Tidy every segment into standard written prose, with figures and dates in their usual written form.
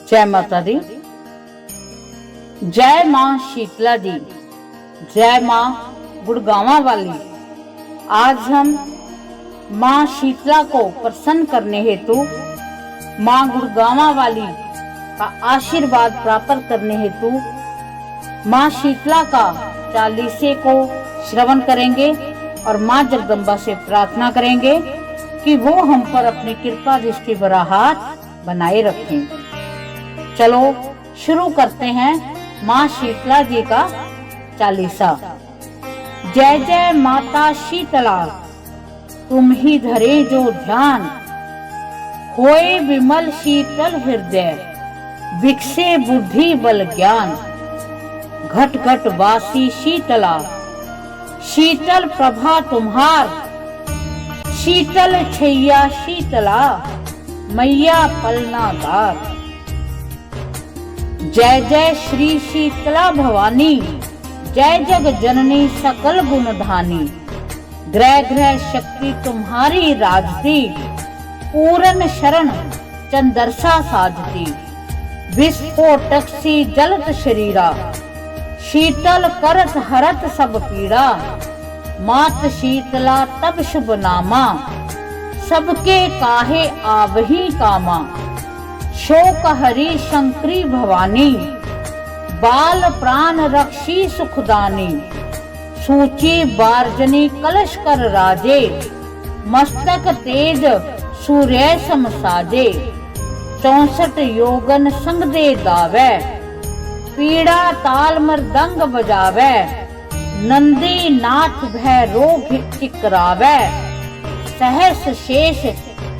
जय माता दी। जय मां शीतला जी, जय मां गुड़गांवा वाली। आज हम मां शीतला को प्रसन्न करने हेतु, मां गुड़गांवा वाली का आशीर्वाद प्राप्त करने हेतु मां शीतला का चालीसे को श्रवण करेंगे और मां जगदम्बा से प्रार्थना करेंगे कि वो हम पर अपनी कृपा दृष्टि भरा हाथ बनाए रखें। चलो शुरू करते हैं मां शीतला जी का चालीसा। जय जय माता शीतला, तुम ही धरे जो ध्यान, होए विमल शीतल हृदय, विकसे बुद्धि बल ज्ञान। घट घट वासी शीतला, शीतल प्रभा तुम्हार, शीतल छैया शीतला, मैया पलनादार। जय जय श्री शीतला भवानी, जय जग जननी सकल गुणधानी। ग्रह ग्रह शक्ति तुम्हारी राजती, पूरन शरण चंदरसा साजती। विस्फोटक सी जलत शरीरा, शीतल करत हरत सब पीड़ा। मात शीतला तब शुभ नामा, सबके काहे आवही कामा। शोक हरी शंकरी भवानी, बाल प्राण रक्षी सुखदानी। सूची बारजनी कलश कर राजे, मस्तक तेज सूर्य सम साजे। 64 योगन संग दे दावे, पीड़ा ताल मृदंग बजावे। नंदी नाथ भय रोग चिकरावे, सहस शेष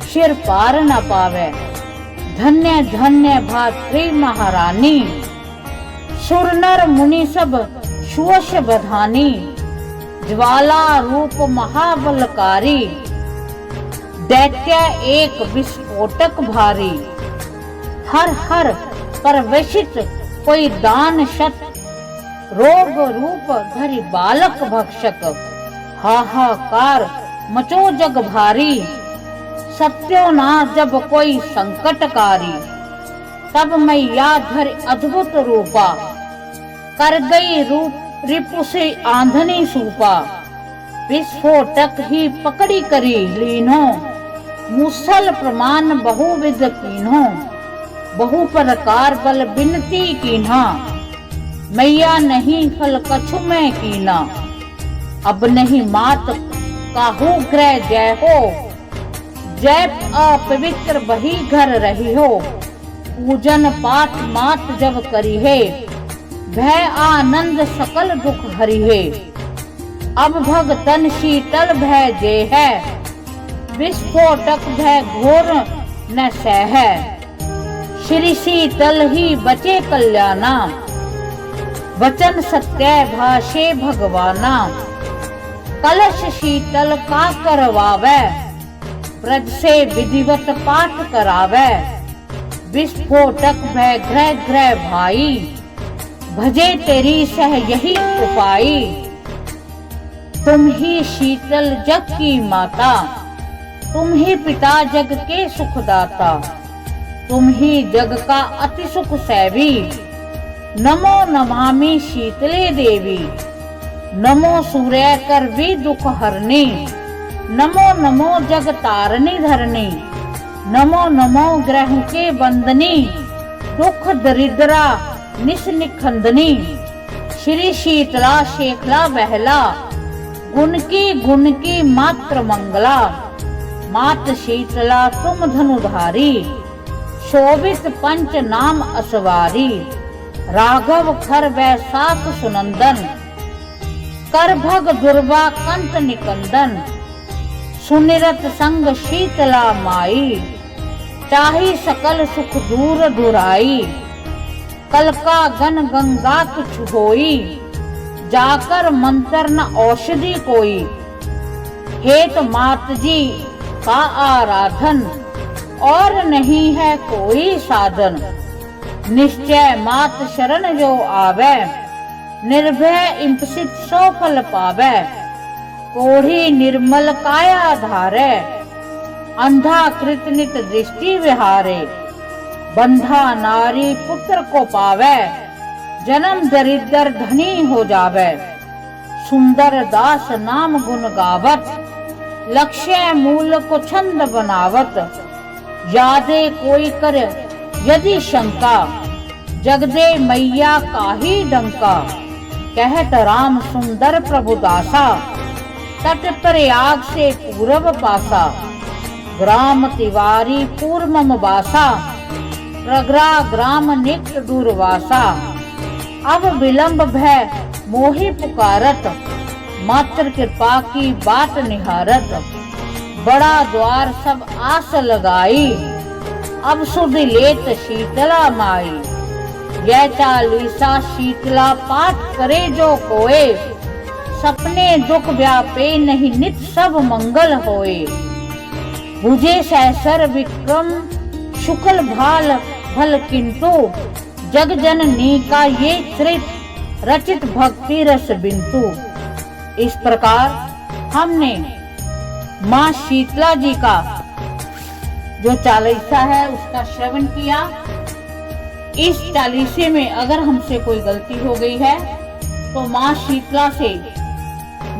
शिर पार न पावे। धन्य धन्य भात्री महारानी, सुर नर मुनि सब सुवश बधानी। ज्वाला रूप महाबलकारी, दैत्य एक विस्फोटक भारी। हर हर परवेशित कोई दान शत, रोग रूप धरि बालक भक्षक। हाहाकार मचो जग भारी, सत्योनाश जब कोई संकटकारी। तब मैया धर अद्भुत रूपा, कर गई रूप रिपु से आंधनी सूपा। विस्फोटक ही पकड़ी करी लीनो, मुसल प्रमाण बहुविध कीन्हो। बहु प्रकार बल बिनती कीन्हा, मैया नहीं फल कछु में कीना। अब नहीं मात काहू ग्रह जय हो, जय अपवित्र बही घर रही हो। पूजन पाठ मात जब करी है, भय आनंद सकल दुख हरि है। अब भगतन शीतल भय जे है, विस्फोटक भय घोर न सह है। श्री शीतल ही बचे कल्याणा, वचन सत्य भाषे भगवाना। कलश शीतल का करवावे, ब्रज से विधिवत पाठ करावे। विस्फोटक भय ग्रह ग्रह भाई, भजे तेरी सह यही उपाई। तुम ही शीतल जग की माता, तुम ही पिता जग के सुखदाता। तुम ही जग का अति सुख सैवी, नमो नमामि शीतले देवी। नमो सूर्य कर भी दुख हरनी, नमो नमो जग तारनी धरनी। नमो नमो ग्रह के बंदनी, दुख दरिद्रा निस निखंदनी। श्री शीतला शेखला बहला, गुण की मात्र मंगला। मात शीतला तुम धनुधारी, शोभित पंच नाम असवारी। राघव खर वैसाख सुनंदन, कर भग दुर्वा कंत निकंदन। सुनिरत संग शीतला माई, चाही सकल सुख दूर दुराई। कल का गन गंगा तुझ होई, जाकर मंत्र न औषधि कोई। हेत मात जी का आराधन, और नहीं है कोई साधन। निश्चय मात शरण जो आवे, निर्भय इम्पसित सो फल पावे। कोढ़ी निर्मल काया धारे, अंधा कृत नित दृष्टि विहारे। बंधा नारी पुत्र को पावे, जन्म दरिद्र धनी हो जावे। सुंदर दास नाम गुण गावत, लक्ष्य मूल को छंद बनावत। यादे कोई कर यदि शंका, जगदे मैया काही डंका। कहत राम सुंदर प्रभु दासा, तट प्रयाग से पूरब पासा। ग्राम तिवारी पूर्वम वासा, प्रग्रा ग्राम निकट दूरवासा। अब विलंब भय मोहि पुकारत, मात्र कृपा की बाट निहारत। बड़ा द्वार सब आस लगाई, अब सुध लेत शीतला माई। यह चालीसा शीतला पाठ करे जो कोए, सपने दुख व्यापे नहीं नित सब मंगल होए। बुझे सहसर विक्रम शुक्ल भाल भल किंतु, जग जननी का ये त्रित रचित भक्ति रस बिंतु। इस प्रकार हमने माँ शीतला जी का जो चालीसा है उसका श्रवण किया। इस चालीसे में अगर हमसे कोई गलती हो गई है तो माँ शीतला से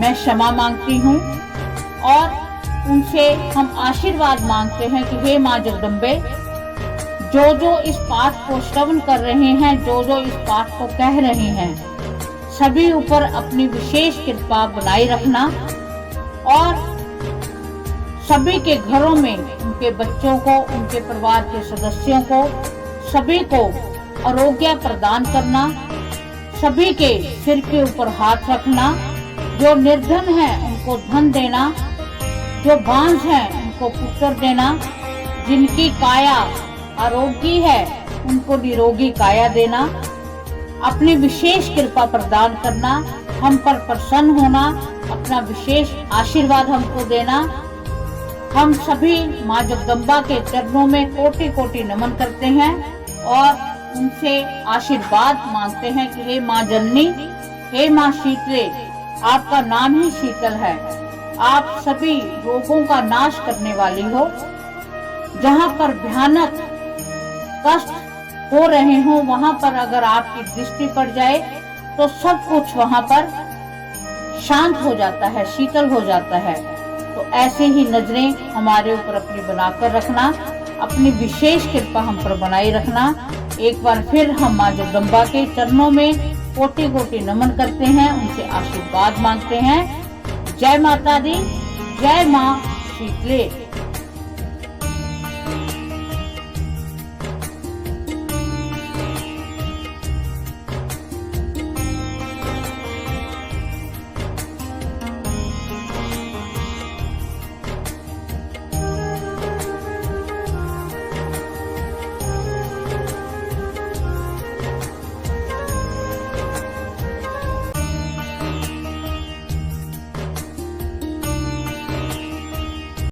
मैं क्षमा मांगती हूँ और उनसे हम आशीर्वाद मांगते हैं कि हे माँ जगदम्बे, जो जो इस पाठ को श्रवण कर रहे हैं, जो जो इस पाठ को कह रहे हैं, सभी ऊपर अपनी विशेष कृपा बनाए रखना और सभी के घरों में उनके बच्चों को, उनके परिवार के सदस्यों को, सभी को आरोग्य प्रदान करना। सभी के सिर के ऊपर हाथ रखना। जो निर्धन है उनको धन देना, जो बांझ है उनको पुत्र देना, जिनकी काया आरोग्य है उनको निरोगी काया देना। अपनी विशेष कृपा प्रदान करना, हम पर प्रसन्न होना, अपना विशेष आशीर्वाद हमको देना। हम सभी माँ जगदम्बा के चरणों में कोटि कोटि नमन करते हैं और उनसे आशीर्वाद मांगते हैं कि हे माँ जननी, हे माँ शीतले, आपका नाम ही शीतल है। आप सभी रोगों का नाश करने वाली हो। जहाँ पर भयानक कष्ट हो रहे हो वहाँ पर अगर आपकी दृष्टि पड़ जाए तो सब कुछ वहाँ पर शांत हो जाता है, शीतल हो जाता है। तो ऐसे ही नजरें हमारे ऊपर अपनी बनाकर रखना, अपनी विशेष कृपा हम पर बनाए रखना। एक बार फिर हम माँ जगदम्बा के चरणों में कोटि कोटि नमन करते हैं, उनसे आशीर्वाद मांगते हैं। जय माता दी, जय माँ शीतले।